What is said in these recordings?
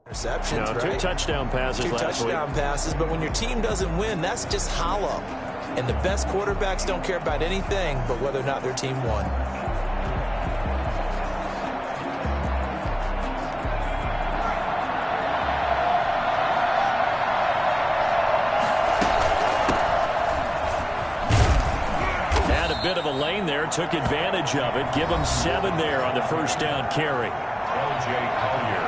Receptions, no, right? Two touchdown passes last week. Two touchdown passes, but when your team doesn't win, that's just hollow. And the best quarterbacks don't care about anything but whether or not their team won. Had a bit of a lane there, took advantage of it. Give them 7 there on the first down carry.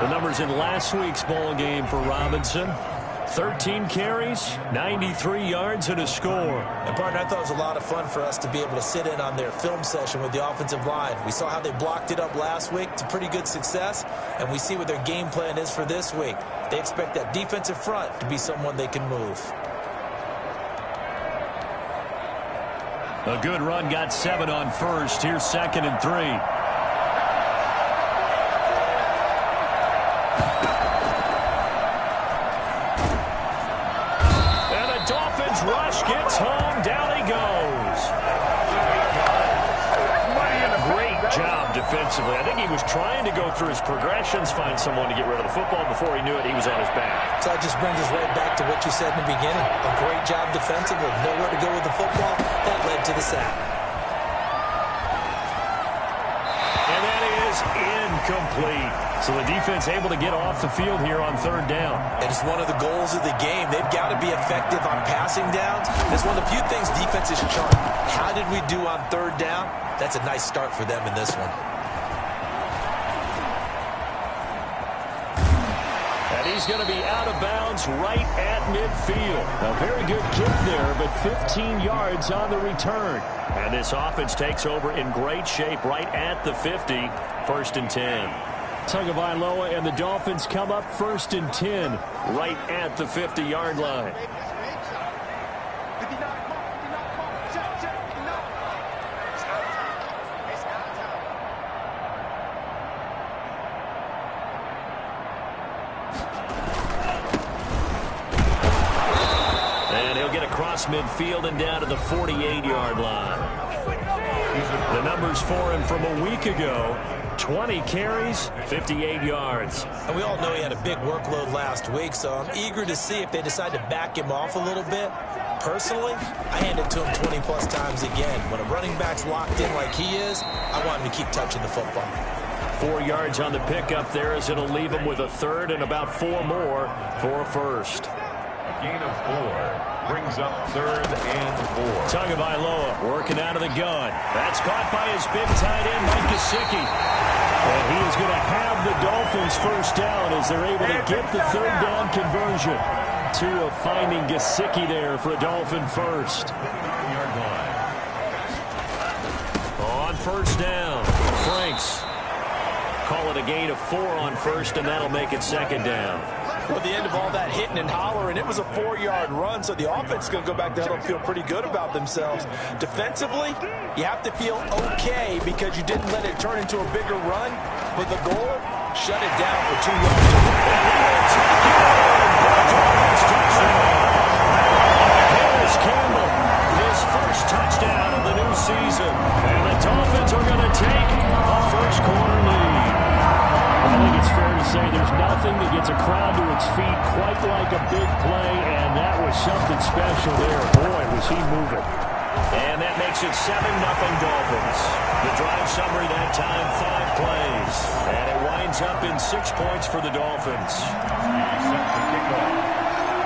The numbers in last week's ball game for Robinson. 13 carries, 93 yards, and a score. And, partner, I thought it was a lot of fun for us to be able to sit in on their film session with the offensive line. We saw how they blocked it up last week to pretty good success, and we see what their game plan is for this week. They expect that defensive front to be someone they can move. A good run, got 7 on first. Here's 2nd and 3. Rush gets home, down he goes. Great job defensively. I think he was trying to go through his progressions, find someone to get rid of the football. Before he knew it, he was on his back. So that just brings us right back to what you said in the beginning. A great job defensively. Nowhere to go with the football. That led to the sack. And that is incomplete. So the defense able to get off the field here on 3rd down. And it's one of the goals of the game. They've got to be effective on passing downs. It's one of the few things defenses chart. How did we do on 3rd down? That's a nice start for them in this one. And he's going to be out of bounds right at midfield. A very good kick there, but 15 yards on the return. And this offense takes over in great shape right at the 50. 1st and 10. Tagovailoa and the Dolphins come up 1st and 10 right at the 50-yard line. And he'll get across midfield and down to the 48-yard line. The numbers for him from a week ago: 20 carries, 58 yards. And we all know he had a big workload last week, so I'm eager to see if they decide to back him off a little bit. Personally, I hand it to him 20-plus times again. When a running back's locked in like he is, I want him to keep touching the football. 4 yards on the pickup there, as it'll leave him with a 3rd and about 4 more for a 1st. A gain of 4. Brings up 3rd and 4. Tagovailoa working out of the gun. That's caught by his big tight end, Mike Gesicki. And he is going to have the Dolphins 1st down as they're able to get the 3rd down conversion. Tua finding Gesicki there for a Dolphin 1st. On 1st down, Franks. Call it a gain of 4 on 1st, and that'll make it 2nd down. Well, at the end of all that hitting and hollering, it was a 4-yard run, so the offense is going to go back to huddle and feel pretty good about themselves. Defensively, you have to feel okay because you didn't let it turn into a bigger run, but the goal, shut it down for 2 yards. Here's Campbell, his first touchdown of the new season, and the Dolphins are going to take a first-quarter lead. I think it's fair to say there's nothing that gets a crowd to its feet quite like a big play, and that was something special there. Boy, was he moving. And that makes it 7-0 Dolphins. The drive summary that time, 5 plays. And it winds up in 6 points for the Dolphins.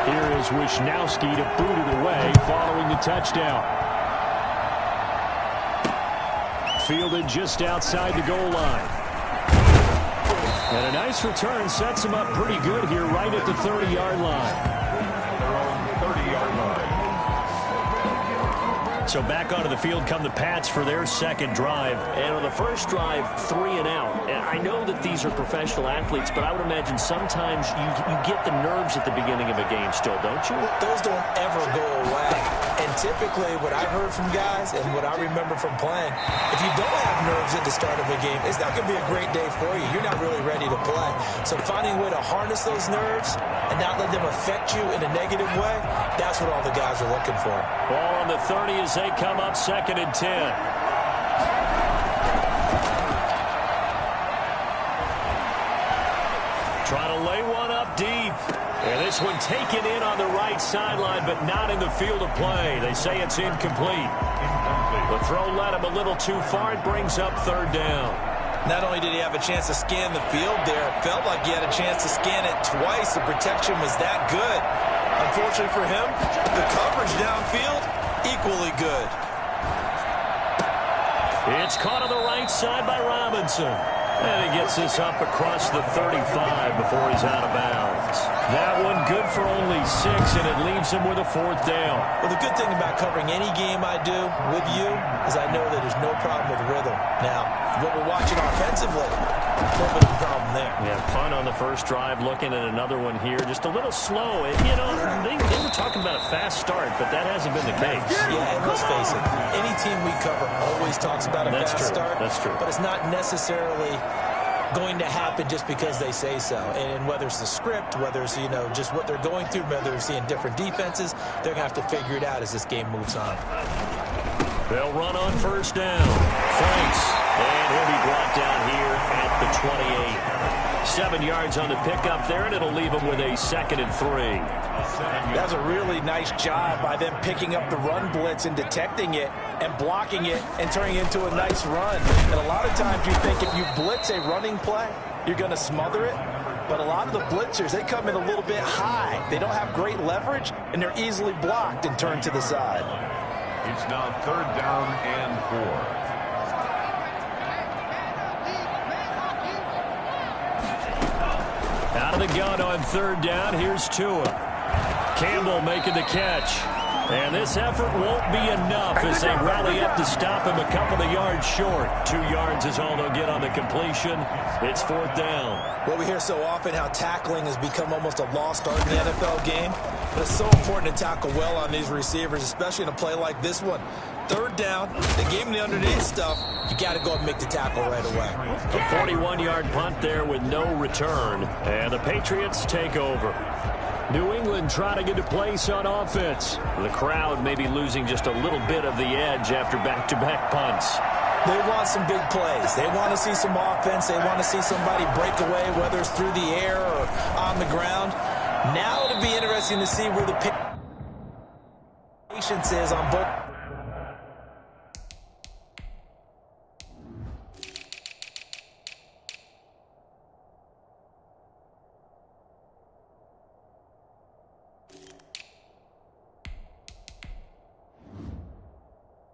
Here is Wisnowski to boot it away following the touchdown. Fielded just outside the goal line. And a nice return sets him up pretty good here right at the 30-yard line. Their own 30-yard line. So back onto the field come the Pats for their 2nd drive. And on the first drive, 3 and out. And I know that these are professional athletes, but I would imagine sometimes you get the nerves at the beginning of a game still, don't you? Those don't ever go away. And typically what I've heard from guys and what I remember from playing, if you don't have nerves at the start of a game, it's not going to be a great day for you. You're not really ready to play. So finding a way to harness those nerves and not let them affect you in a negative way, that's what all the guys are looking for. Ball on the 30 as they come up 2nd and 10. Trying to lay one up deep. And this one taken in on the right sideline, but not in the field of play. They say it's incomplete. The throw led him a little too far. It brings up third down. Not only did he have a chance to scan the field there, it felt like he had a chance to scan it twice. The protection was that good. Unfortunately for him, the coverage downfield, equally good. It's caught on the right side by Robinson. And he gets this up across the 35 before he's out of bounds. That one good for only 6, and it leaves him with a fourth down. Well, the good thing about covering any game I do with you is I know that there's no problem with rhythm. Now, what we're watching offensively, a little bit of a problem there. Yeah, punt on the first drive, looking at another one here. Just a little slow. You know, they were talking about a fast start, but that hasn't been the case. Yeah, and let's face it, any team we cover always talks about a fast start. That's true. But it's not necessarily going to happen just because they say so. And whether it's the script, whether it's, you know, just what they're going through, whether they're seeing different defenses, they're going to have to figure it out as this game moves on. They'll run on first down. Franks. And he'll be brought down here at the 28. 7 yards on the pickup there, and it'll leave him with a 2nd and 3. That was a really nice job by them picking up the run blitz and detecting it and blocking it and turning it into a nice run. And a lot of times you think if you blitz a running play, you're going to smother it. But a lot of the blitzers, they come in a little bit high. They don't have great leverage, and they're easily blocked and turned to the side. It's now 3rd down and 4. Out of the gun on 3rd down, here's Tua. Campbell making the catch. And this effort won't be enough as they rally up to stop him a couple of yards short. 2 yards is all they'll get on the completion. It's 4th down. Well, we hear so often how tackling has become almost a lost art in the NFL game. But it's so important to tackle well on these receivers, especially in a play like this one. 3rd down, the game in the underneath stuff, you got to go and make the tackle right away. A 41-yard punt there with no return. And the Patriots take over. New England trying to get a place on offense. The crowd may be losing just a little bit of the edge after back-to-back punts. They want some big plays. They want to see some offense. They want to see somebody break away, whether it's through the air or on the ground. Now it'll be interesting to see where the patience is on both.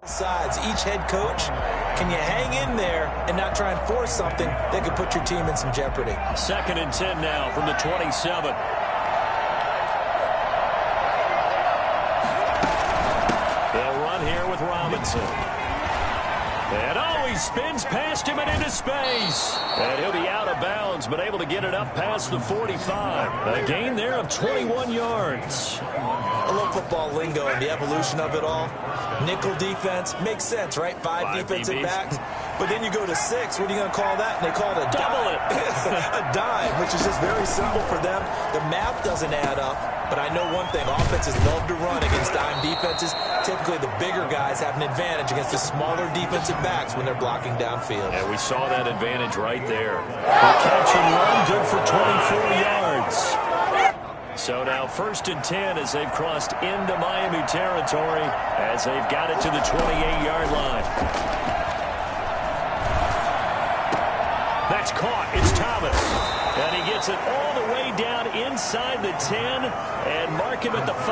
Sides. Each head coach, can you hang in there and not try and force something that could put your team in some jeopardy? 2nd and 10 now from the 27. They'll run here with Robinson. And he spins past him and into space. And he'll be out of bounds, but able to get it up past the 45. A gain there of 21 yards. I love football lingo and the evolution of it all. Nickel defense makes sense, right? Five defensive DBs. backs. But then you go to 6. What are you going to call that? And they call it a Double dime. A dime, which is just very simple for them. The math doesn't add up. But I know one thing. Offenses love to run against dime defenses. Typically, the bigger guys have an advantage against the smaller defensive backs when they're blocking downfield. Yeah, we saw that advantage right there. The catch and run, good for 24 yards. So now 1st and 10 as they've crossed into Miami territory as they've got it to the 28-yard line. That's caught. It's Thomas. And he gets it all the way down inside the 10 and mark him at the 5.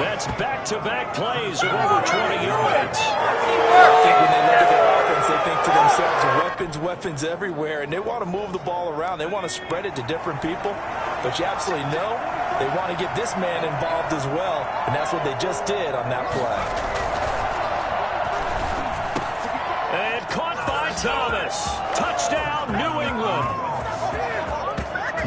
That's back-to-back plays of over 20 yards. I think when they look at their offense, they think to themselves, weapons everywhere, and they want to move the ball around. They want to spread it to different people. But you absolutely know they want to get this man involved as well, and that's what they just did on that play. And caught by Thomas. Touchdown, New England.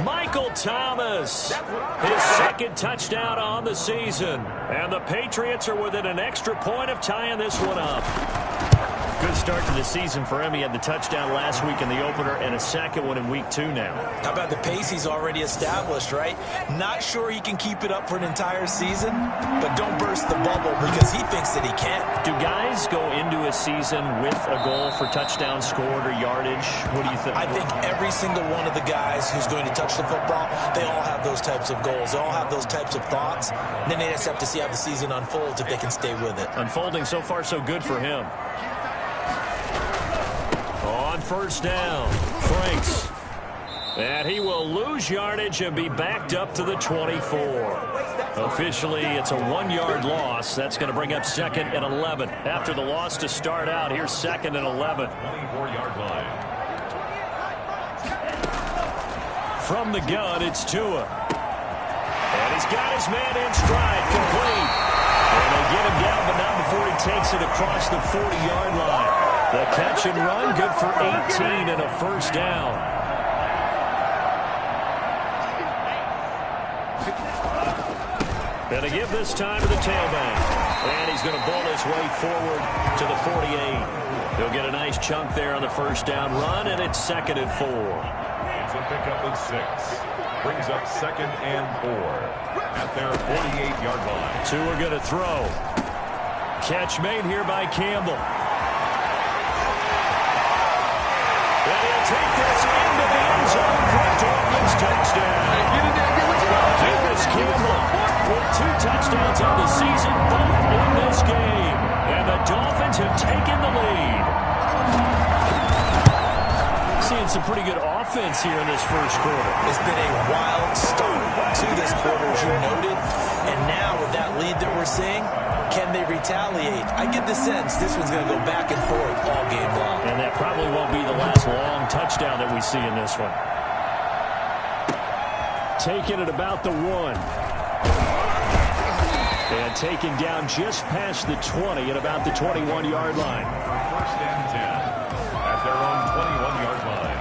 Michael Thomas, his 2nd touchdown on the season. And the Patriots are within an extra point of tying this one up. Good start to the season for him. He had the touchdown last week in the opener and a 2nd one in week 2 now. How about the pace he's already established, right? Not sure he can keep it up for an entire season, but don't burst the bubble because he thinks that he can. Do guys go into a this season with a goal for touchdown scored or yardage? What do you think? I think every single one of the guys who's going to touch the football, they all have those types of goals. They all have those types of thoughts. And then they just have to see how the season unfolds if they can stay with it. Unfolding so far so good for him. On first down, Franks. And he will lose yardage and be backed up to the 24. Officially, it's a 1-yard loss. That's going to bring up 2nd and 11. After the loss to start out, here's 2nd and 11. 24-yard line. From the gun, it's Tua. And he's got his man in stride, complete. And they get him down, but not before he takes it across the 40-yard line. The catch and run, good for 18 and a first down. Going to give this time to the tailback. And he's going to ball his way forward to the 48. He'll get a nice chunk there on the first down run, and it's 2nd and 4. It's a pickup of 6. Brings up 2nd and 4 at their 48-yard line. Two are going to throw. Catch made here by Campbell. And he'll take this into the end zone for a Dolphins touchdown. Here is Campbell with 2 touchdowns on the season, both in this game. And the Dolphins have taken the lead. Seeing some pretty good offense here in this first quarter. It's been a wild start to this quarter, as you noted. And now with that lead that we're seeing, can they retaliate? I get the sense this one's going to go back and forth all game long. And that probably won't be the last long touchdown that we see in this one. Taking it about the 1. And taken down just past the 20 at about the 21-yard line. First and 10 at their own 21-yard line.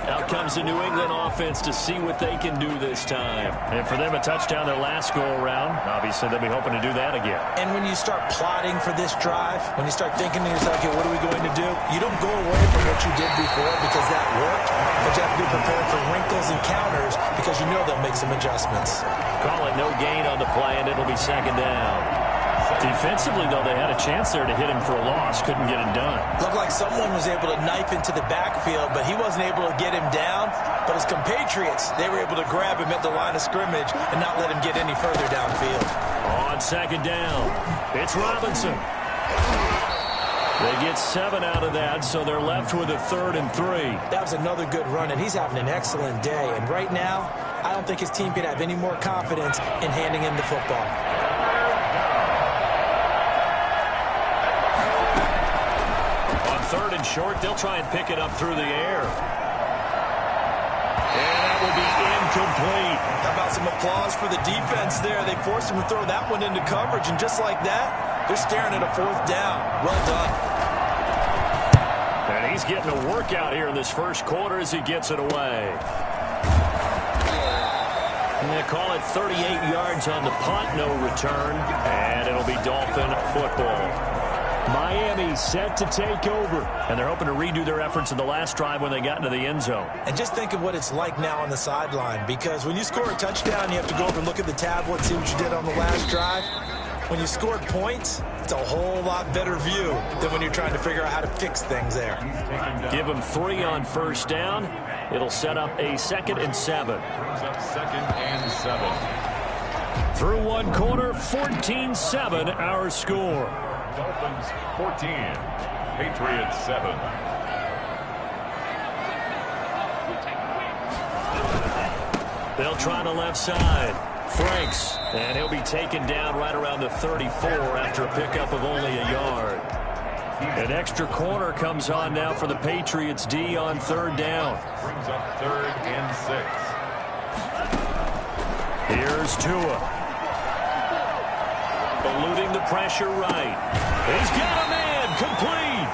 Out comes the New England offense to see what they can do this time. And for them, a touchdown their last go-around. Obviously, they'll be hoping to do that again. And when you start plotting for this drive, when you start thinking to yourself, okay, what are we going to do? You don't go away from what you did before because that worked, but you have to be prepared for wrinkles and counters because you know they'll make some adjustments. Call it no gain on the play, and it'll be 2nd down. Defensively, though, they had a chance there to hit him for a loss. Couldn't get it done. Looked like someone was able to knife into the backfield, but he wasn't able to get him down. But his compatriots, they were able to grab him at the line of scrimmage and not let him get any further downfield. On 2nd down, it's Robinson. They get 7 out of that, so they're left with a 3rd and 3. That was another good run, and he's having an excellent day. And right now, I don't think his team can have any more confidence in handing him the football. On 3rd and short, they'll try and pick it up through the air. And that will be incomplete. How about some applause for the defense there? They forced him to throw that one into coverage, and just like that, they're staring at a 4th down. Well done. And he's getting a workout here in this first quarter as he gets it away. And they call it 38 yards on the punt, no return. And it'll be Dolphin football. Miami set to take over. And they're hoping to redo their efforts in the last drive when they got into the end zone. And just think of what it's like now on the sideline, because when you score a touchdown, you have to go over and look at the tablet, see what you did on the last drive. When you scored points, it's a whole lot better view than when you're trying to figure out how to fix things there. Give them 3 on first down. It'll set up a 2nd and 7. Brings up 2nd and 7. Through one quarter, 14-7 our score. Dolphins 14, Patriots 7. They'll try the left side. Franks, and he'll be taken down right around the 34 after a pickup of only a yard. An extra corner comes on now for the Patriots D on 3rd down. Brings up 3rd and 6. Here's Tua. Eluding the pressure right. He's got a man complete.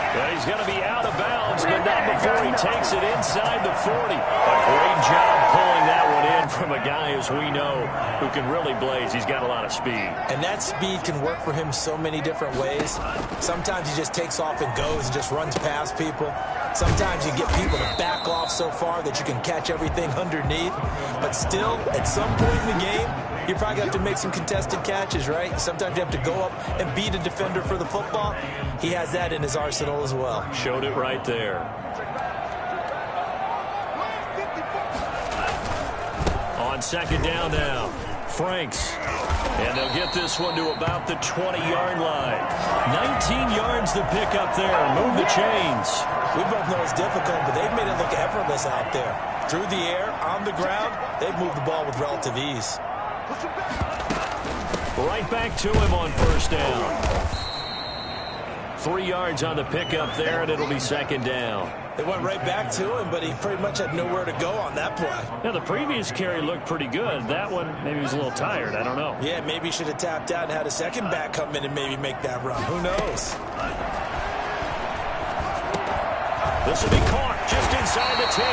Yeah, he's going to be out of bounds, but not before he takes it inside the 40. A great job pulling that one in from a guy, as we know, who can really blaze. He's got a lot of speed. And that speed can work for him so many different ways. Sometimes he just takes off and goes and just runs past people. Sometimes you get people to back off so far that you can catch everything underneath. But still, at some point in the game, you probably have to make some contested catches, right? Sometimes you have to go up and beat a defender for the football. He has that in his arsenal as well. Showed it right there. On second down now, Franks. And they'll get this one to about the 20-yard line. 19 yards to pick up there. Move the chains. We both know it's difficult, but they've made it look effortless out there. Through the air, on the ground, they've moved the ball with relative ease. Right back to him on first down. 3 yards on the pickup there, and it'll be second down. They went right back to him, but he pretty much had nowhere to go on that play. Yeah, the previous carry looked pretty good. That one, maybe he was a little tired. I don't know. Yeah, maybe he should have tapped out and had a second back come in and maybe make that run. Who knows? This will be caught just inside the 10.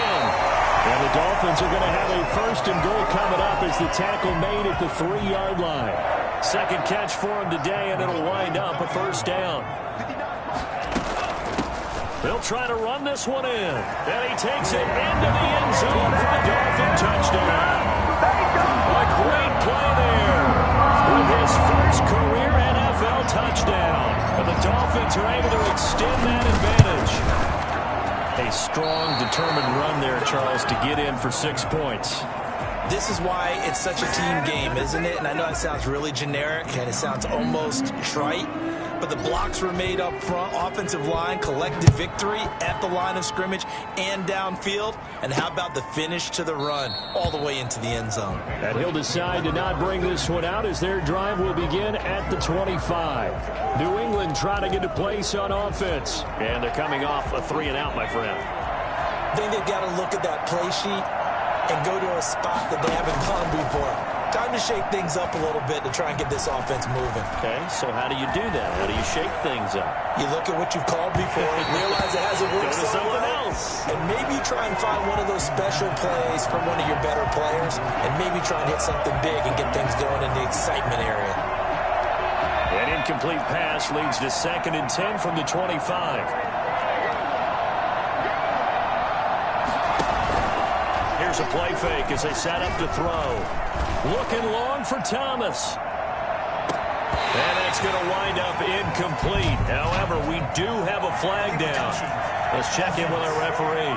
And the Dolphins are going to have a first and goal coming up as the tackle made at the 3-yard line. Second catch for him today, and it'll wind up a first down. They'll try to run this one in. And he takes it into the end zone for a Dolphin touchdown. A great play there with his first career NFL touchdown. And the Dolphins are able to extend that advantage. A strong, determined run there, Charles, to get in for 6 points. This is why it's such a team game, isn't it? And I know it sounds really generic and it sounds almost trite, but the blocks were made up front. Offensive line collected victory at the line of scrimmage and downfield. And how about the finish to the run all the way into the end zone? And he'll decide to not bring this one out as their drive will begin at the 25. New England trying to get a place on offense. And they're coming off a 3-and-out, my friend. I think they've got to look at that play sheet and go to a spot that they haven't gone before. Time to shake things up a little bit to try and get this offense moving. Okay, so how do you do that? How do you shake things up? You look at what you've called before, realize it hasn't worked Go to so something well, else. and maybe try and find one of those special plays from one of your better players, and maybe try and hit something big and get things going in the excitement area. An incomplete pass leads to 2nd and 10 from the 25. Here's a play fake as they set up to throw. Looking long for Thomas. And that's going to wind up incomplete. However, we do have a flag down. Let's check in with our referee.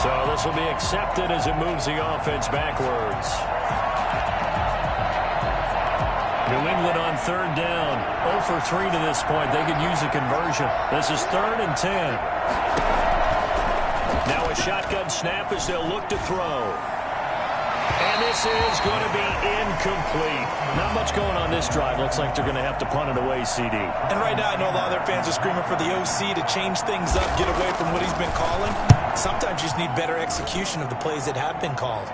So this will be accepted as it moves the offense backwards. New England on 3rd down. 0 for 3 to this point. They could use a conversion. This is 3rd and 10. Now a shotgun snap as they'll look to throw. And this is going to be incomplete. Not much going on this drive. Looks like they're going to have to punt it away, CD. And right now, I know a lot of their fans are screaming for the OC to change things up, get away from what he's been calling. Sometimes you just need better execution of the plays that have been called.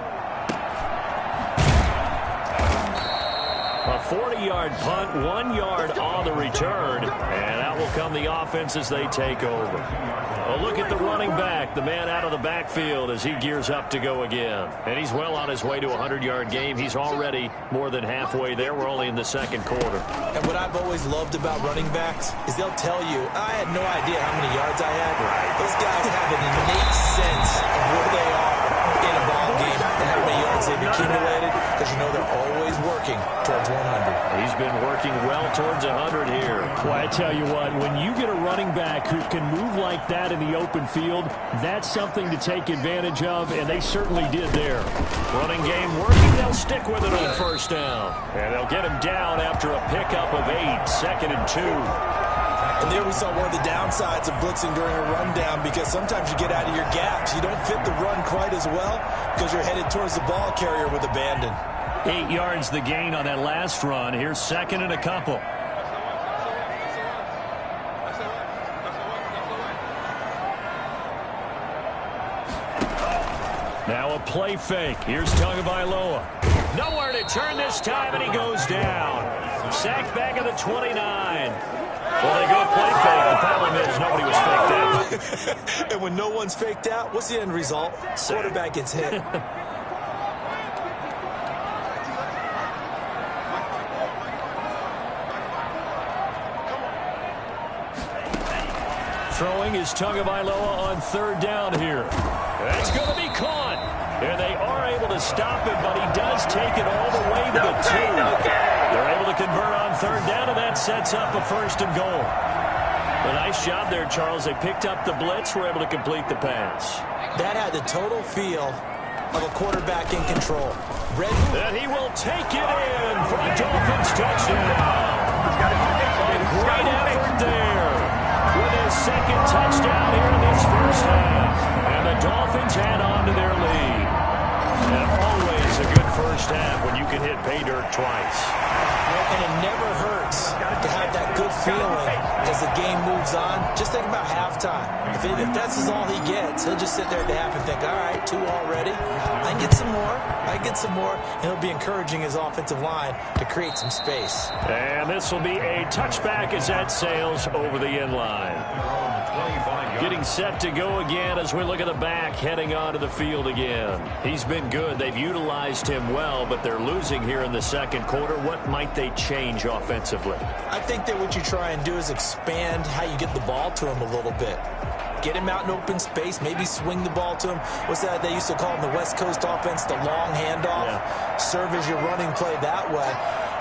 A 40-yard punt, 1 yard on the return. And out will come the offense as they take over. A look at the running back, the man out of the backfield as he gears up to go again. And he's well on his way to a 100-yard game. He's already more than halfway there. We're only in the 2nd quarter. And what I've always loved about running backs is they'll tell you, I had no idea how many yards I had. Right. Those guys have an innate sense of where they are in a ball game and how many yards they've accumulated, because you know they're always working towards 100. He's been working well towards 100 here. Well, I tell you what, when you get a running back who can move like that in the open field, that's something to take advantage of, and they certainly did there. Running game working. They'll stick with it on first down. And they'll get him down after a pickup of 8, 2nd and 2. And there we saw one of the downsides of blitzing during a rundown, because sometimes you get out of your gaps. You don't fit the run quite as well because you're headed towards the ball carrier with abandon. 8 yards the gain on that last run. Here's 2nd and a couple. Now a play fake. Here's Tagovailoa. Nowhere to turn this time, and he goes down. Sacked back at the 29. Well, they go play fake. The problem is nobody was faked out. And when no one's faked out, what's the end result? Quarterback gets hit. Throwing is Tagovailoa on 3rd down here. That's going to be caught. And they are able to stop him, but he does take it all the way to the 2. They're able to convert on third down, and that sets up a 1st and goal. A nice job there, Charles. They picked up the blitz, were able to complete the pass. That had the total feel of a quarterback in control. And he will take it in for a Dolphins touchdown. A great effort there with his 2nd touchdown here in this first half. And the Dolphins add on to their lead. And always a good first half when you can hit pay dirt twice. And it never hurts to have that good feeling as the game moves on. Just think about halftime. If that's all he gets, he'll just sit there at the half and think, all right, 2 already. I can get some more. I can get some more. And he'll be encouraging his offensive line to create some space. And this will be a touchback as that sails over the end line. Getting set to go again as we look at the back heading onto the field again. He's been good. They've utilized him well, but they're losing here in the 2nd quarter. What might they change offensively? I think that what you try and do is expand how you get the ball to him a little bit. Get him out in open space, maybe swing the ball to him. What's that they used to call in the West Coast offense, the long handoff? Yeah. Serve as your running play that way,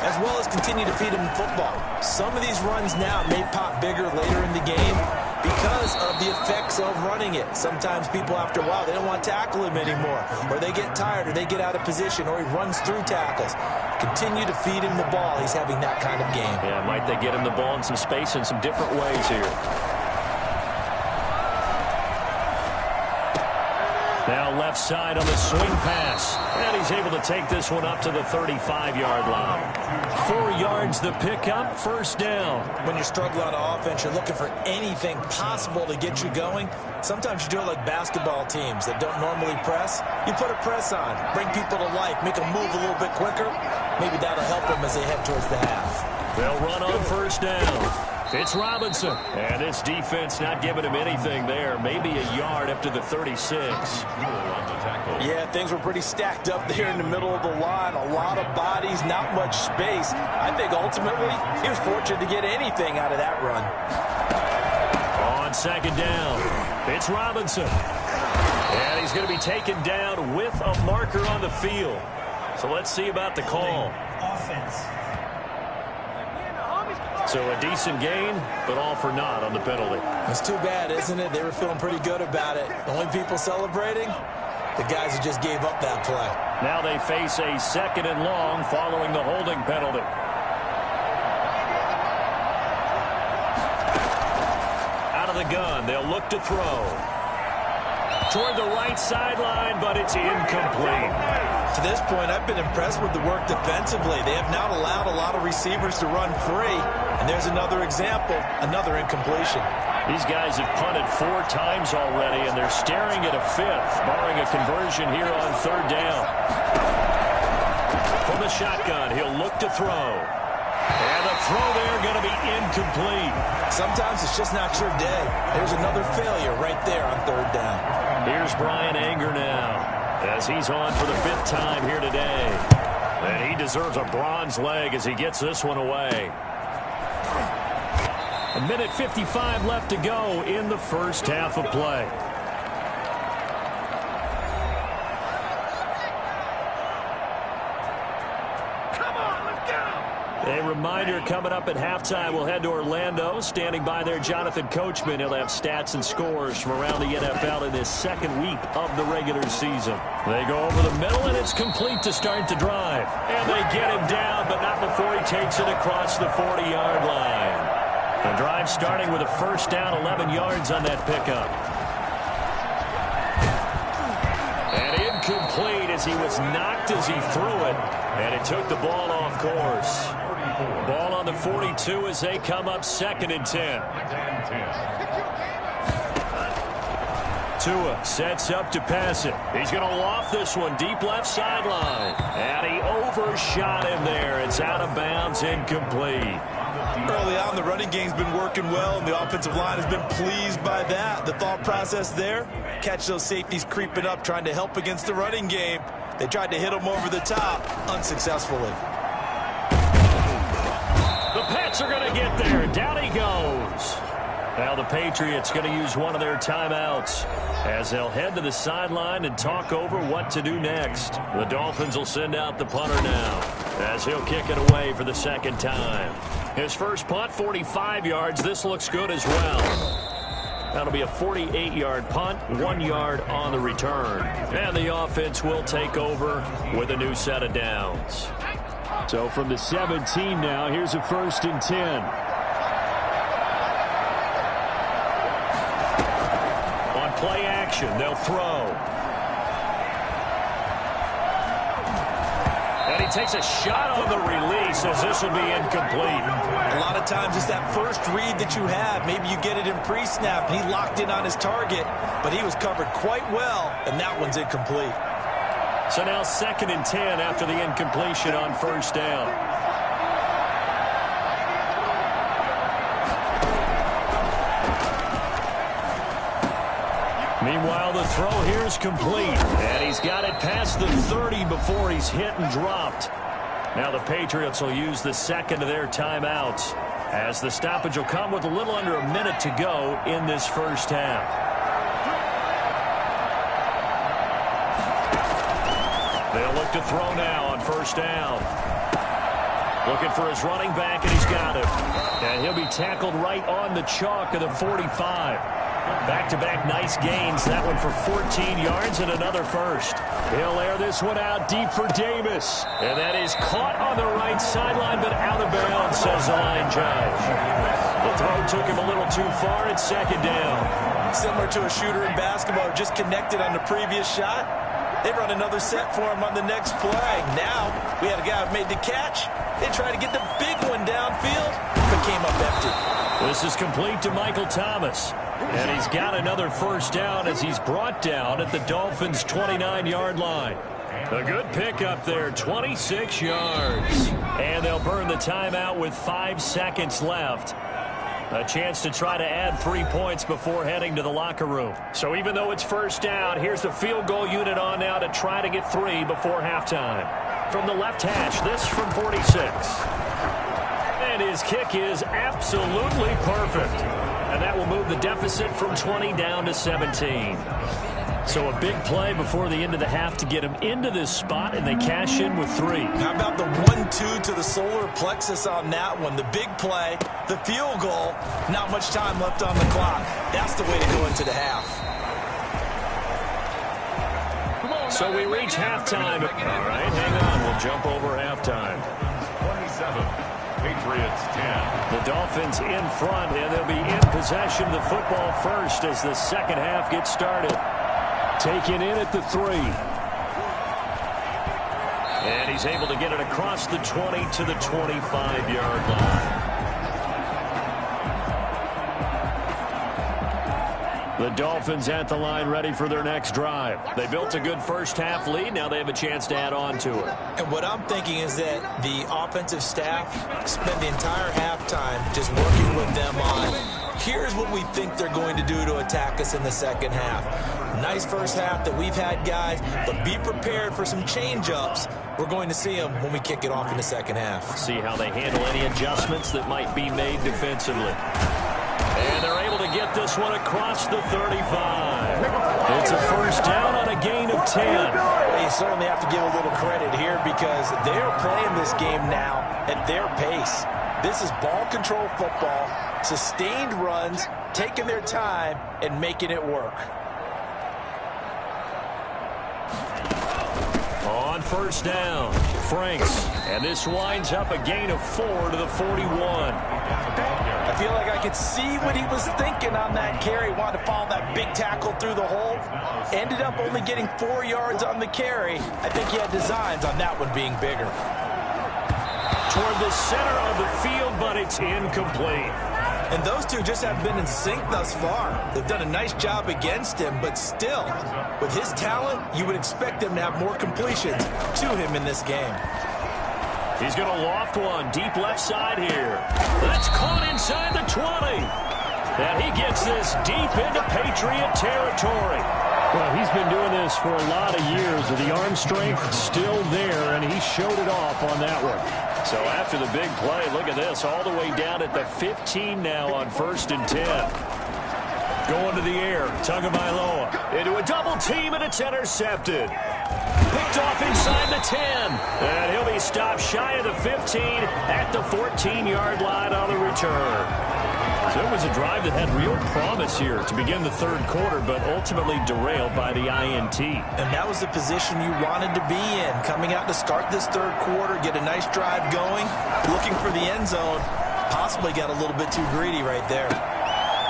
as well as continue to feed him football. Some of these runs now may pop bigger later in the game because of the effects of running it. Sometimes people, after a while, they don't want to tackle him anymore, or they get tired, or they get out of position, or he runs through tackles. Continue to feed him the ball. He's having that kind of game. Yeah, might they get him the ball in some space in some different ways here. Now left side on the swing pass. And he's able to take this one up to the 35-yard line. 4 yards the pickup, 1st down. When you're struggling on offense, you're looking for anything possible to get you going. Sometimes you do it like basketball teams that don't normally press. You put a press on, bring people to life, make them move a little bit quicker. Maybe that'll help them as they head towards the half. They'll run on 1st down. It's Robinson. And this defense not giving him anything there. Maybe a yard up to the 36. Yeah, things were pretty stacked up there in the middle of the line. A lot of bodies, not much space. I think ultimately he was fortunate to get anything out of that run. On 2nd down, it's Robinson. And he's going to be taken down with a marker on the field. So let's see about the call. Offense. So a decent gain, but all for naught on the penalty. It's too bad, isn't it? They were feeling pretty good about it. The only people celebrating, the guys who just gave up that play. Now they face a 2nd and long following the holding penalty. Out of the gun, they'll look to throw. Toward the right sideline, but it's incomplete. To this point, I've been impressed with the work defensively. They have not allowed a lot of receivers to run free. And there's another example, another incompletion. These guys have punted 4 times already, and they're staring at a 5th, barring a conversion here on 3rd down. From the shotgun, he'll look to throw. And the throw there going to be incomplete. Sometimes it's just not your day. There's another failure right there on 3rd down. Here's Brian Anger now, as he's on for the 5th time here today. And he deserves a bronze leg as he gets this one away. 1:55 left to go in the first half of play. A reminder coming up at halftime, we'll head to Orlando. Standing by there, Jonathan Coachman. He'll have stats and scores from around the NFL in this 2nd week of the regular season. They go over the middle, and it's complete to start the drive. And they get him down, but not before he takes it across the 40-yard line. The drive starting with a 1st down, 11 yards on that pickup. And incomplete as he was knocked as he threw it. And it took the ball off course. Ball on the 42 as they come up 2nd and 10. Tua sets up to pass it. He's going to loft this one deep left sideline. And he overshot him there. It's out of bounds, incomplete. Early on, the running game's been working well, and the offensive line has been pleased by that. The thought process there, catch those safeties creeping up, trying to help against the running game. They tried to hit him over the top, unsuccessfully. The Pats are going to get there. Down he goes. Now the Patriots going to use one of their timeouts as they'll head to the sideline and talk over what to do next. The Dolphins will send out the punter now as he'll kick it away for the second time. His first punt, 45 yards. This looks good as well. That'll be a 48-yard punt, 1 yard on the return. And the offense will take over with a new set of downs. So from the 17 now, here's a 1st and 10. On play action, they'll throw. And he takes a shot on the release as this will be incomplete. A lot of times it's that first read that you have. Maybe you get it in pre-snap, and he locked in on his target, but he was covered quite well, and that one's incomplete. So now 2nd and 10 after the incompletion on 1st down. Meanwhile, the throw here is complete. And he's got it past the 30 before he's hit and dropped. Now the Patriots will use the second of their timeouts as the stoppage will come with a little under a minute to go in this first half. They'll look to throw now on 1st down. Looking for his running back, and he's got him. And he'll be tackled right on the chalk of the 45. Back-to-back nice gains. That one for 14 yards and another first. He'll air this one out deep for Davis. And that is caught on the right sideline, but out of bounds, says the line judge. The throw took him a little too far. It's 2nd down. Similar to a shooter in basketball who just connected on the previous shot. They run another set for him on the next play. Now, we had a guy who made the catch. They tried to get the big one downfield, but came up empty. This is complete to Michael Thomas. And he's got another 1st down as he's brought down at the Dolphins' 29-yard line. A good pickup there, 26 yards. And they'll burn the timeout with 5 seconds left. A chance to try to add 3 points before heading to the locker room. So even though it's 1st down, here's the field goal unit on now to try to get 3 before halftime. From the left hash, this from 46. And his kick is absolutely perfect. And that will move the deficit from 20 down to 17. So a big play before the end of the half to get him into this spot, and they cash in with 3. How about the 1-2 to the solar plexus on that one? The big play, the field goal, not much time left on the clock. That's the way to go into the half. So we reach halftime. All right, hang on. We'll jump over halftime. 27. Patriots 10. The Dolphins in front, and they'll be in possession of the football first as the second half gets started. Taken in at the 3. And he's able to get it across the 20 to the 25-yard line. The Dolphins at the line ready for their next drive. They built a good first half lead. Now they have a chance to add on to it. And what I'm thinking is that the offensive staff spent the entire halftime just working with them on, here's what we think they're going to do to attack us in the second half. Nice first half that we've had, guys, but be prepared for some change-ups. We're going to see them when we kick it off in the second half. See how they handle any adjustments that might be made defensively. And they're able to get this one across the 35. It's a 1st down on a gain of 10. You certainly have to give a little credit here because they're playing this game now at their pace. This is ball control football, sustained runs, taking their time, and making it work. On 1st down, Franks. And this winds up a gain of 4 to the 41. I feel like I could see what he was thinking on that carry. Wanted to follow that big tackle through the hole. Ended up only getting 4 yards on the carry. I think he had designs on that one being bigger. Toward the center of the field, but it's incomplete. And those two just have been in sync thus far. They've done a nice job against him, but still, with his talent, you would expect them to have more completions to him in this game. He's going to loft one deep left side here. That's caught inside the 20. And he gets this deep into Patriot territory. Well, he's been doing this for a lot of years. The arm strength still there, and he showed it off on that one. So after the big play, look at this, all the way down at the 15 now on 1st and 10. Going to the air, Tagovailoa into a double team, and it's intercepted. Picked off inside the 10. And he'll be stopped shy of the 15 at the 14-yard line on the return. So it was a drive that had real promise here to begin the third quarter, but ultimately derailed by the INT. And that was the position you wanted to be in. Coming out to start this third quarter, get a nice drive going, looking for the end zone. Possibly got a little bit too greedy right there.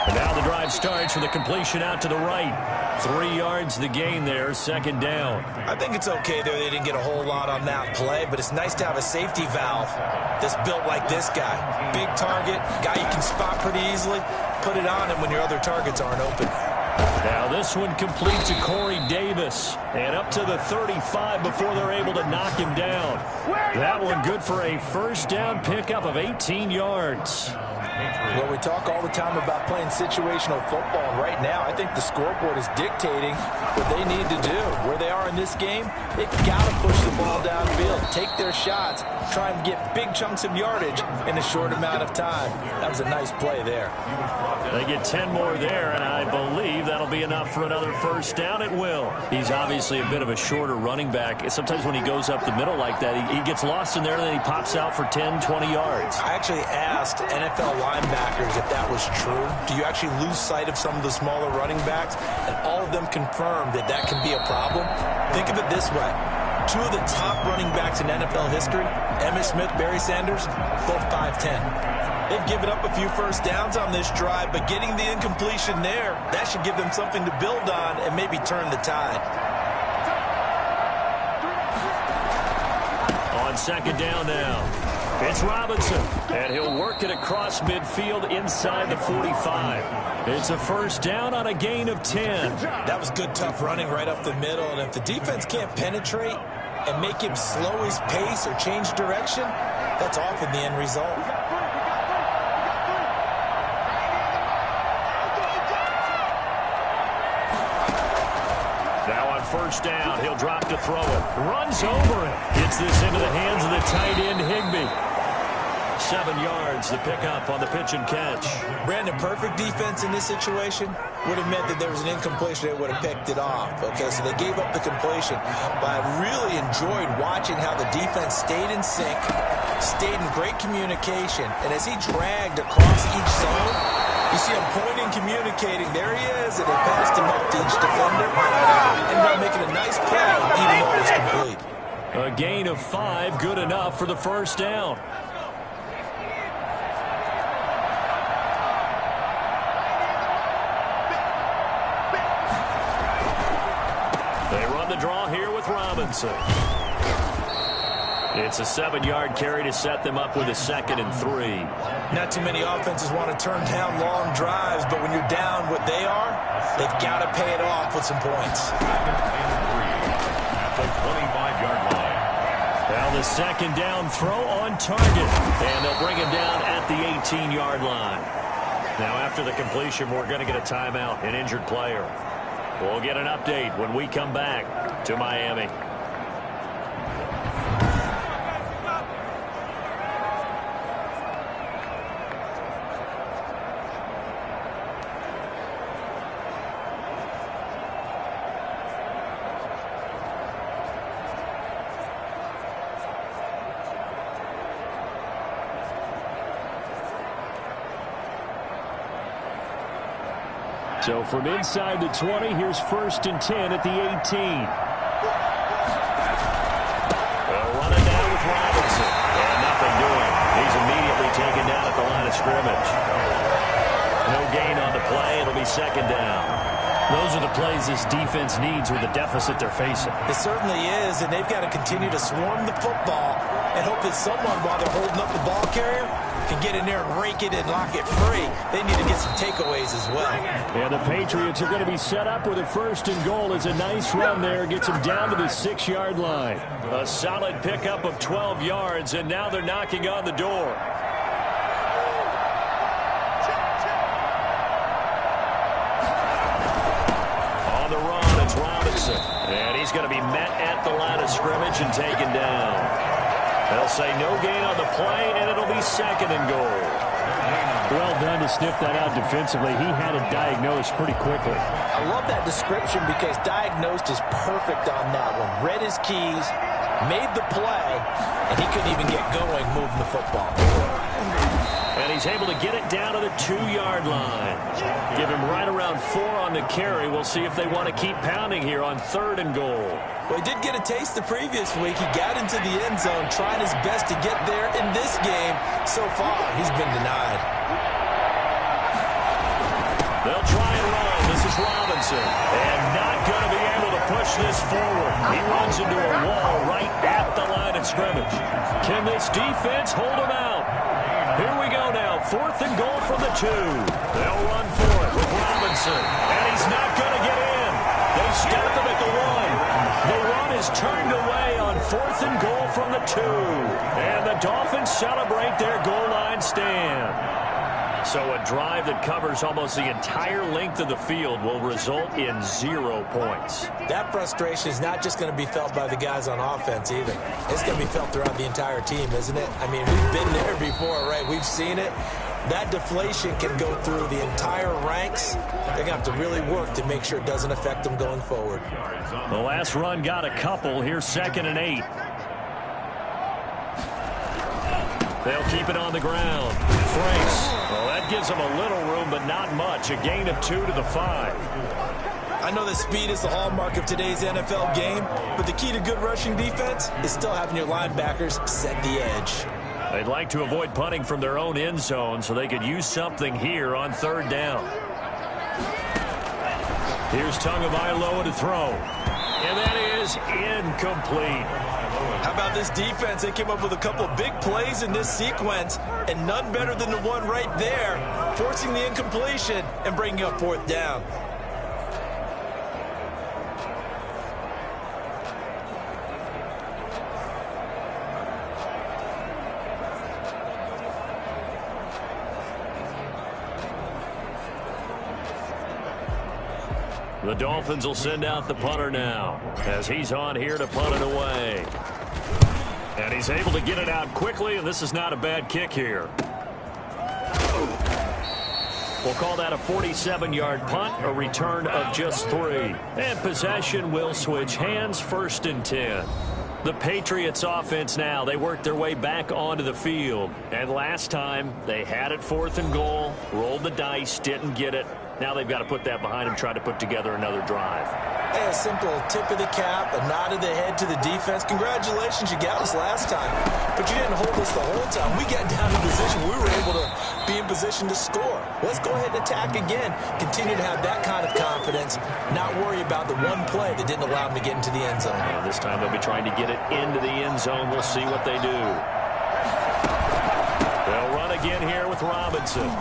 And now the drive starts with a completion out to the right. 3 yards the gain there, 2nd down. I think it's okay there. They didn't get a whole lot on that play, but it's nice to have a safety valve that's built like this guy. Big target, guy you can spot pretty easily. Put it on him when your other targets aren't open. Now this one complete to Corey Davis. And up to the 35 before they're able to knock him down. That one good for a 1st down pickup of 18 yards. Well, we talk all the time about playing situational football. Right now, I think the scoreboard is dictating what they need to do. Where they are in this game, they've got to push the ball downfield, take their shots, try and get big chunks of yardage in a short amount of time. That was a nice play there. They get 10 more there, and I believe that'll be enough for another 1st down. It will. He's obviously a bit of a shorter running back. Sometimes when he goes up the middle like that, he gets lost in there, and then he pops out for 10, 20 yards. I actually asked NFL linebackers if that was true. Do you actually lose sight of some of the smaller running backs? And all of them confirmed that that can be a problem. Think of it this way. 2 of the top running backs in NFL history, Emmitt Smith, Barry Sanders, both 5'10". They've given up a few 1st downs on this drive, but getting the incompletion there, that should give them something to build on and maybe turn the tide. On 2nd down now, it's Robinson, and he'll work it across midfield inside the 45. It's a 1st down on a gain of 10. That was good, tough running right up the middle, and if the defense can't penetrate and make him slow his pace or change direction, that's often the end result. Now on 1st down, he'll drop to throw it. Runs over it. Gets this into the hands of the tight end, Higbee. 7 yards, the pickup on the pitch and catch. Brandon, perfect defense in this situation would have meant that there was an incompletion. They would have picked it off. Okay, so they gave up the completion. But I really enjoyed watching how the defense stayed in sync, stayed in great communication. And as he dragged across each zone, you see him pointing, communicating. There he is, and they passed him up to each defender. Ended up making a nice play, even though it was complete. A gain of 5, good enough for the 1st down. They run the draw here with Robinson. It's a 7-yard carry to set them up with a 2nd and 3. Not too many offenses want to turn down long drives, but when you're down what they are, they've got to pay it off with some points. At the 25-yard line. Now the 2nd down throw on target. And they'll bring him down at the 18-yard line. Now after the completion, we're going to get a timeout, an injured player. We'll get an update when we come back to Miami. So from inside the 20, here's 1st and 10 at the 18. They'll run it down with Robinson. And nothing doing. He's immediately taken down at the line of scrimmage. No gain on the play. It'll be 2nd down. Those are the plays this defense needs with the deficit they're facing. It certainly is, and they've got to continue to swarm the football and hope that someone, while they're holding up the ball carrier, can get in there and rake it and lock it free. They need to get some takeaways as well. And the Patriots are going to be set up with a 1st and goal. As a nice run there gets them down to the 6-yard line. A solid pickup of 12 yards, and now they're knocking on the door. On the run, it's And he's going to be met at the line of scrimmage and taken down. They'll say no gain on the play, and it'll be 2nd and goal. Well done to sniff that out defensively. He had it diagnosed pretty quickly. I love that description because diagnosed is perfect on that one. Read his keys, made the play, and he couldn't even get going moving the football. And he's able to get it down to the 2-yard line. Give him right around 4 on the carry. We'll see if they want to keep pounding here on 3rd and goal. Well, he did get a taste the previous week. He got into the end zone, trying his best to get there in this game. So far, he's been denied. They'll try and run. This is Robinson. And not going to be able to push this forward. He runs into a wall right at the line of scrimmage. Can this defense hold him out? Here we go now. 4th and goal from the 2. They'll run for it with Robinson. And he's not going to get in. They stop him at the 1. The run is turned away on 4th and goal from the 2. And the Dolphins celebrate their goal line stand. So a drive that covers almost the entire length of the field will result in 0 points. That frustration is not just going to be felt by the guys on offense either. It's going to be felt throughout the entire team, isn't it? I mean, we've been there before, right? We've seen it. That deflation can go through the entire ranks. They're going to have to really work to make sure it doesn't affect them going forward. The last run got a couple. Here's 2nd and 8. They'll keep it on the ground. Franks. Well, that gives them a little room, but not much. A gain of 2 to the 5. I know that speed is the hallmark of today's NFL game, but the key to good rushing defense is still having your linebackers set the edge. They'd like to avoid punting from their own end zone so they could use something here on 3rd down. Here's Tagovailoa to throw. And that is incomplete. How about this defense? They came up with a couple of big plays in this sequence, and none better than the one right there, forcing the incompletion and bringing up 4th down. The Dolphins will send out the punter now as he's on here to punt it away. And he's able to get it out quickly, and this is not a bad kick here. We'll call that a 47-yard punt, a return of just 3. And possession will switch hands, 1st and 10. The Patriots offense now, they worked their way back onto the field. And last time, they had it 4th and goal, rolled the dice, didn't get it. Now they've got to put that behind them, try to put together another drive. Hey, a simple tip of the cap, a nod of the head to the defense. Congratulations, you got us last time, but you didn't hold us the whole time. We got down in position. We were able to be in position to score. Let's go ahead and attack again. Continue to have that kind of confidence, not worry about the one play that didn't allow them to get into the end zone. And this time they'll be trying to get it into the end zone. We'll see what they do. They'll run again here with Robinson.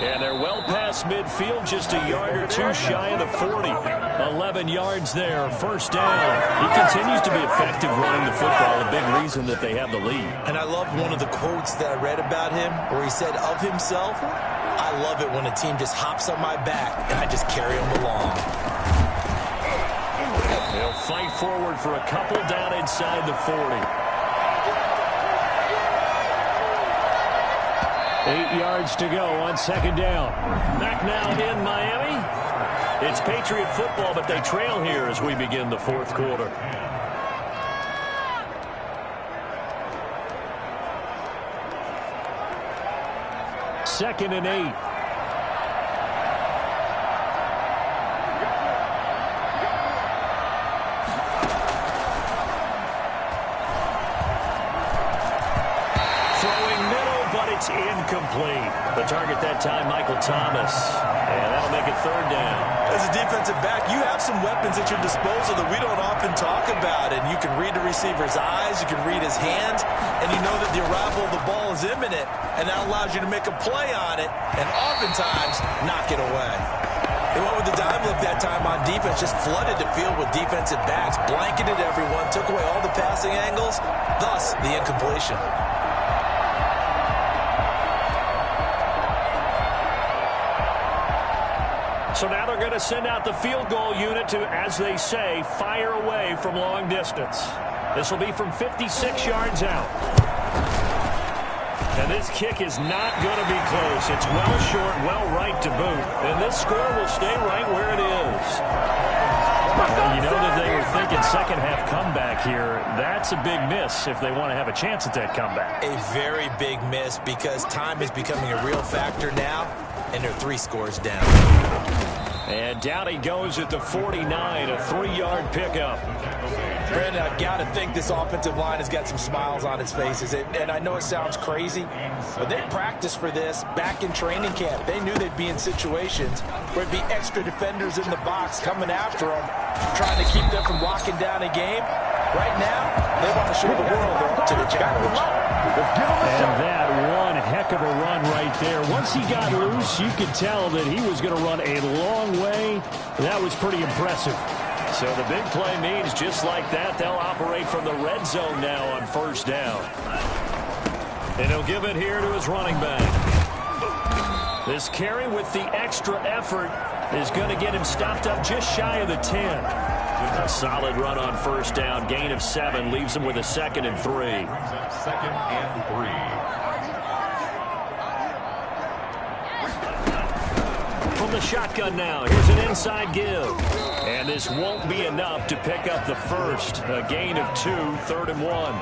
And they're well past midfield, just a yard or 2 shy of the 40. 11 yards there, 1st down. He continues to be effective running the football, a big reason that they have the lead. And I love one of the quotes that I read about him where he said of himself, I love it when a team just hops on my back and I just carry them along. They'll fight forward for a couple down inside the 40. 8 yards to go on 2nd down. Back now in Miami. It's Patriot football, but they trail here as we begin the 4th quarter. Second and 8. It's incomplete. The target that time, Michael Thomas. And that'll make it 3rd down. As a defensive back, you have some weapons at your disposal that we don't often talk about. And you can read the receiver's eyes, you can read his hands, and you know that the arrival of the ball is imminent. And that allows you to make a play on it and oftentimes knock it away. They went with the dime look that time on defense, just flooded the field with defensive backs, blanketed everyone, took away all the passing angles, thus the incompletion. So now they're going to send out the field goal unit to, as they say, fire away from long distance. This will be from 56 yards out. And this kick is not going to be close. It's well short, well right to boot. And this score will stay right where it is. Well, you know that they were thinking second half comeback here. That's a big miss if they want to have a chance at that comeback. A very big miss because time is becoming a real factor now, and they're 3 scores down. And down he goes at the 49, a 3-yard pickup. Brandon, I've got to think this offensive line has got some smiles on its faces. And I know it sounds crazy, but they practiced for this back in training camp. They knew they'd be in situations where it'd be extra defenders in the box coming after them, trying to keep them from locking down a game. Right now, they want to show the world they're up to the challenge. And that one heck of a run right there. Once he got loose, you could tell that he was going to run a long way. That was pretty impressive. So the big play means just like that, they'll operate from the red zone now on first down. And he'll give it here to his running back. This carry with the extra effort is going to get him stopped up just shy of the 10. A solid run on first down. Gain of 7 leaves him with a 2nd and 3. 2nd and 3. From the shotgun now, here's an inside give. And this won't be enough to pick up the first. A gain of 2, 3rd and 1.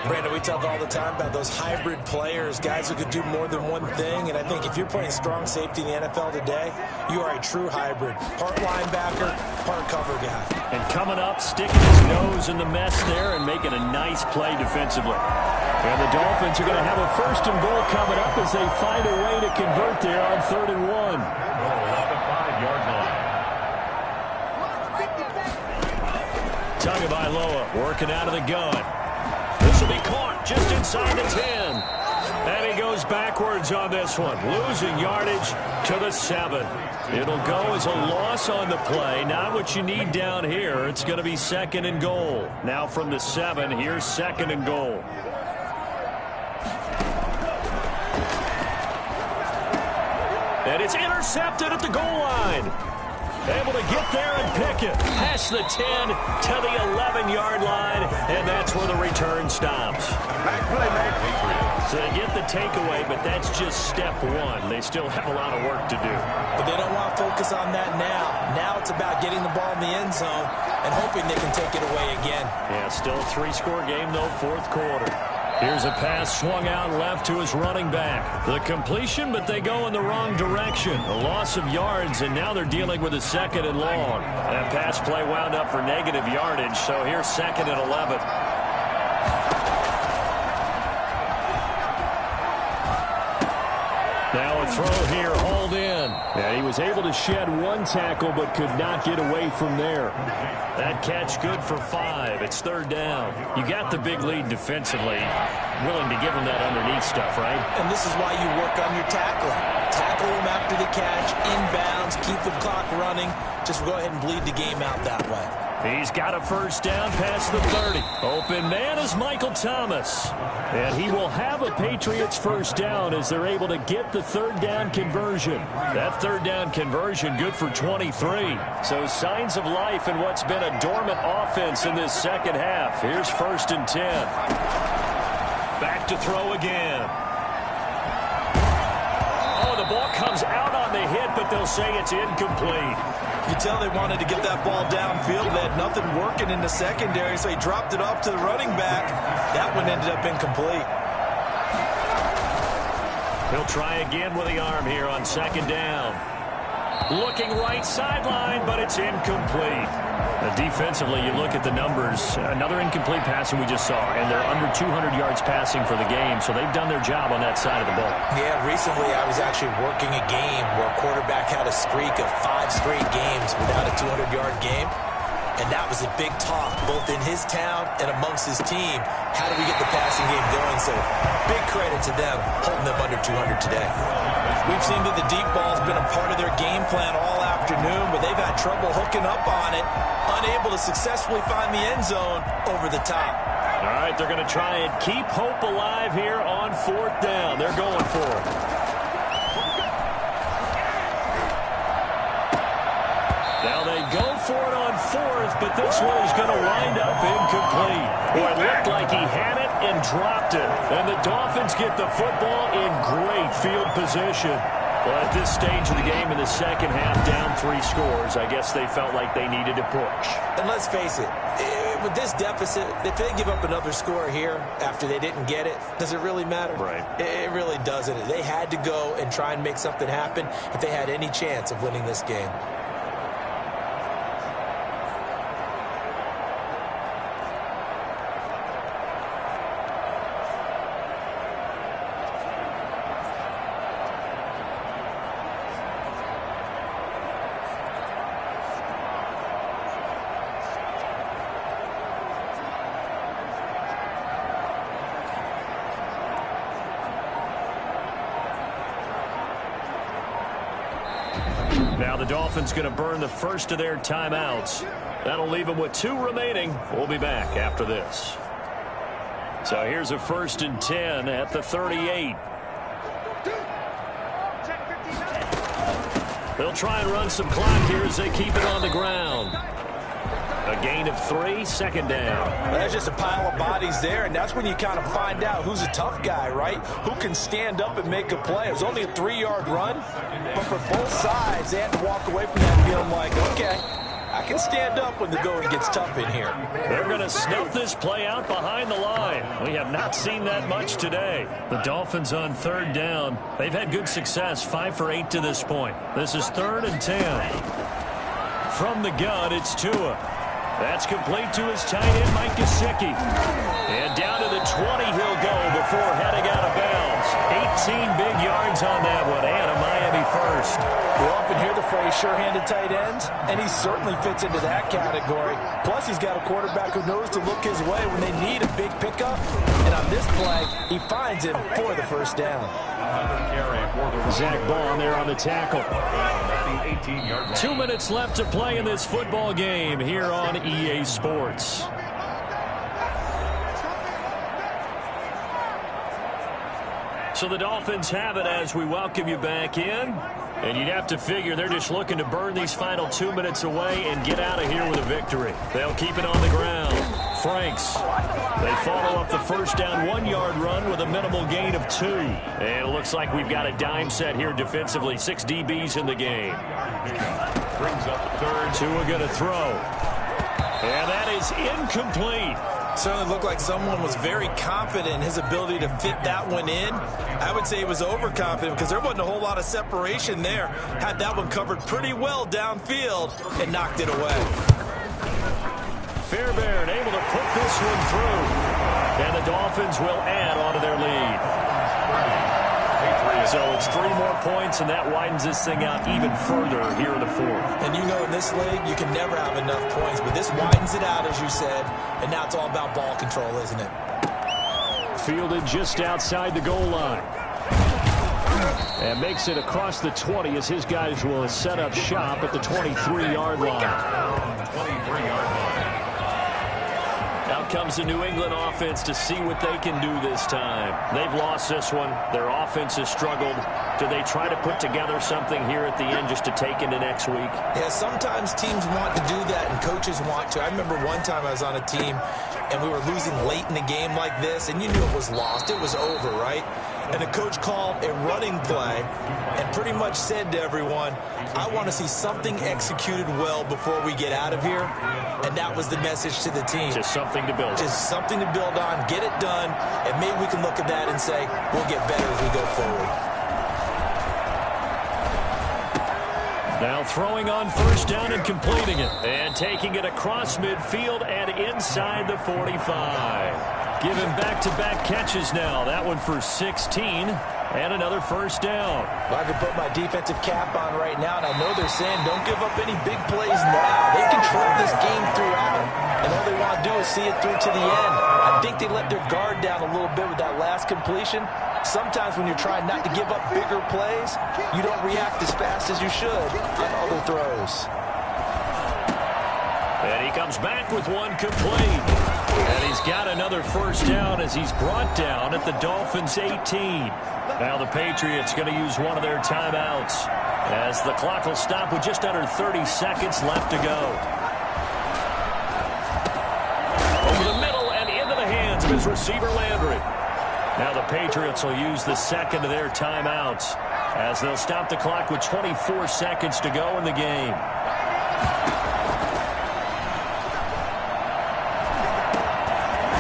Brandon, we talk all the time about those hybrid players, guys who could do more than one thing. And I think if you're playing strong safety in the NFL today, you are a true hybrid. Part linebacker, part cover guy. And coming up, sticking his nose in the mess there and making a nice play defensively. And the Dolphins are going to have a 1st and goal coming up as they find a way to convert there on 3rd and 1. 5-yard line. Tagovailoa working out of the gun. This will be caught just inside the 10. And he goes backwards on this one, losing yardage to the 7. It'll go as a loss on the play. Not what you need down here. It's going to be 2nd and goal. Now from the 7, here's 2nd and goal. And it's intercepted at the goal line. Able to get there and pick it. Past the 10 to the 11-yard line, and that's where the return stops. So they get the takeaway, but that's just step 1. They still have a lot of work to do. But they don't want to focus on that now. Now it's about getting the ball in the end zone and hoping they can take it away again. Yeah, still a 3-score game, though, 4th quarter. Here's a pass swung out left to his running back. The completion, but they go in the wrong direction. A loss of yards, and now they're dealing with a 2nd and long. That pass play wound up for negative yardage, so here's 2nd and 11. Now a throw here, hauled in. And he was able to shed 1 tackle, but could not get away from there. That catch good for 5. It's 3rd down. You got the big lead defensively. Willing to give him that underneath stuff, right? And this is why you work on your tackling. Tackle him after the catch, inbounds, keep the clock running. Just go ahead and bleed the game out that way. He's got a 1st down past the 30. Open man is Michael Thomas. And he will have a Patriots 1st down as they're able to get the 3rd down conversion. That 3rd down conversion good for 23. So signs of life in what's been a dormant offense in this 2nd half. Here's 1st and 10. Back to throw again. Oh, the ball comes out on the hit, but they'll say it's incomplete. You tell they wanted to get that ball downfield. They had nothing working in the secondary, so he dropped it off to the running back. That one ended up incomplete. He'll try again with the arm here on 2nd down. Looking right sideline, but it's incomplete. Defensively, you look at the numbers. Another incomplete passing we just saw, and they're under 200 yards passing for the game, so they've done their job on that side of the ball. Yeah, recently I was actually working a game where a quarterback had a streak of 5 straight games without a 200-yard game, and that was a big talk, both in his town and amongst his team. How do we get the passing game going? So big credit to them holding them under 200 today. We've seen that the deep ball's been a part of their game plan all afternoon, but they've had trouble hooking up on it, unable to successfully find the end zone over the top. All right, they're going to try and keep hope alive here on 4th down. They're going for it. fourth, but this one is going to wind up incomplete. Boy, it looked like he had it and dropped it. And the Dolphins get the football in great field position. Well, at this stage of the game in the second half, down 3 scores, I guess they felt like they needed to push. And let's face it, with this deficit, if they give up another score here after they didn't get it, does it really matter? Right. It really doesn't. They had to go and try and make something happen if they had any chance of winning this game. Now the Dolphins going to burn the first of their timeouts. That'll leave them with 2 remaining. We'll be back after this. So here's a 1st and 10 at the 38. They'll try and run some clock here as they keep it on the ground. A gain of 3, second down. There's just a pile of bodies there, and that's when you kind of find out who's a tough guy, right? Who can stand up and make a play. It was only a 3-yard run, but for both sides, they had to walk away from that feeling like, okay, I can stand up when the going gets tough in here. They're going to snuff this play out behind the line. We have not seen that much today. The Dolphins on 3rd down. They've had good success, 5 for 8 to this point. This is 3rd and 10. From the gun, it's Tua. That's complete to his tight end, Mike Gesicki. And down to the 20 he'll go before heading out of bounds. 18 big yards on that one, and a Miami first. We often hear the phrase sure-handed tight ends, and he certainly fits into that category. Plus, he's got a quarterback who knows to look his way when they need a big pickup. And on this play, he finds him for the first down. Zach Baum there on the tackle. 2 minutes left to play in this football game here on EA Sports. So the Dolphins have it as we welcome you back in. And you'd have to figure they're just looking to burn these final 2 minutes away and get out of here with a victory. They'll keep it on the ground. Franks. They follow up the first down 1-yard run with a minimal gain of 2. And it looks like we've got a dime set here defensively. 6 DBs in the game. Brings up 3rd. Tua going to throw. And that is incomplete. Certainly looked like someone was very confident in his ability to fit that one in. I would say he was overconfident because there wasn't a whole lot of separation there. Had that one covered pretty well downfield and knocked it away. Fairbairn able to put this one through. And the Dolphins will add on to their lead. So it's 3 more points, and that widens this thing out even further here in the 4th. And you know in this league, you can never have enough points, but this widens it out, as you said, and now it's all about ball control, isn't it? Fielded just outside the goal line. And makes it across the 20 as his guys will set up shop at the 23-yard line. 23-yard line. Out comes the New England offense to see what they can do this time. They've lost this one. Their offense has struggled. Do they try to put together something here at the end just to take into next week? Yeah, sometimes teams want to do that and coaches want to. I remember one time I was on a team and we were losing late in the game like this, and you knew it was lost. It was over, right? And the coach called a running play and pretty much said to everyone, I want to see something executed well before we get out of here. And that was the message to the team. Just something to build on. Just something to build on, get it done, and maybe we can look at that and say, we'll get better as we go forward. Now throwing on first down and completing it. And taking it across midfield and inside the 45. Giving back-to-back catches now. That one for 16 and another first down. Well, I can put my defensive cap on right now, and I know they're saying don't give up any big plays now. They control this game throughout, and all they want to do is see it through to the end. I think they let their guard down a little bit with that last completion. Sometimes when you're trying not to give up bigger plays, you don't react as fast as you should on other throws. And he comes back with one complete. And he's got another first down as he's brought down at the Dolphins' 18. Now the Patriots going to use one of their timeouts as the clock will stop with just under 30 seconds left to go. his receiver, Landry. Now the Patriots will use the second of their timeouts as they'll stop the clock with 24 seconds to go in the game.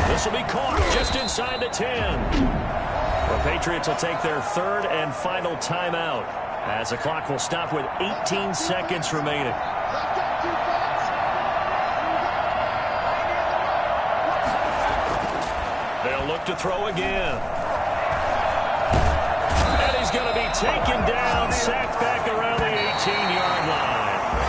This will be caught just inside the 10. The Patriots will take their third and final timeout as the clock will stop with 18 seconds remaining. They'll look to throw again. And he's going to be taken down, sacked back around the 18-yard line.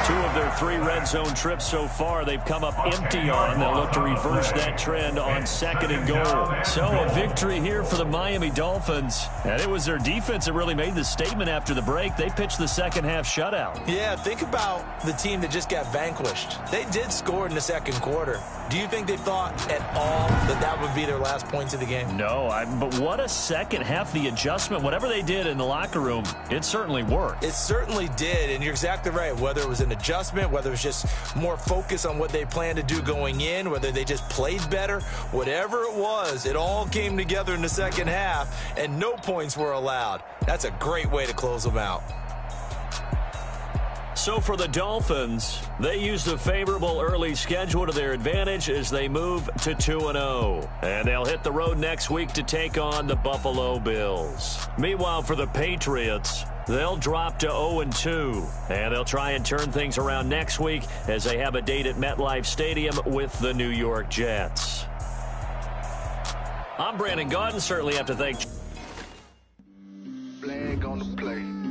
2 of their 3 red zone trips so far they've come up empty on. They'll look to reverse that trend on 2nd and goal. So a victory here for the Miami Dolphins. And it was their defense that really made the statement after the break. They pitched the second half shutout. Yeah, think about the team that just got vanquished. They did score in the second quarter. Do you think they thought at all that that would be their last points of the game? No, but what a second half. The adjustment, whatever they did in the locker room, it certainly worked. It certainly did, and you're exactly right. Whether it was an adjustment, whether it was just more focus on what they planned to do going in, whether they just played better, whatever it was, it all came together in the second half, and no points were allowed. That's a great way to close them out. So for the Dolphins, they used a favorable early schedule to their advantage as they move to 2-0. And they'll hit the road next week to take on the Buffalo Bills. Meanwhile, for the Patriots, they'll drop to 0-2. And they'll try and turn things around next week as they have a date at MetLife Stadium with the New York Jets. I'm Brandon Gaudin. Certainly have to thank... Flag on the play.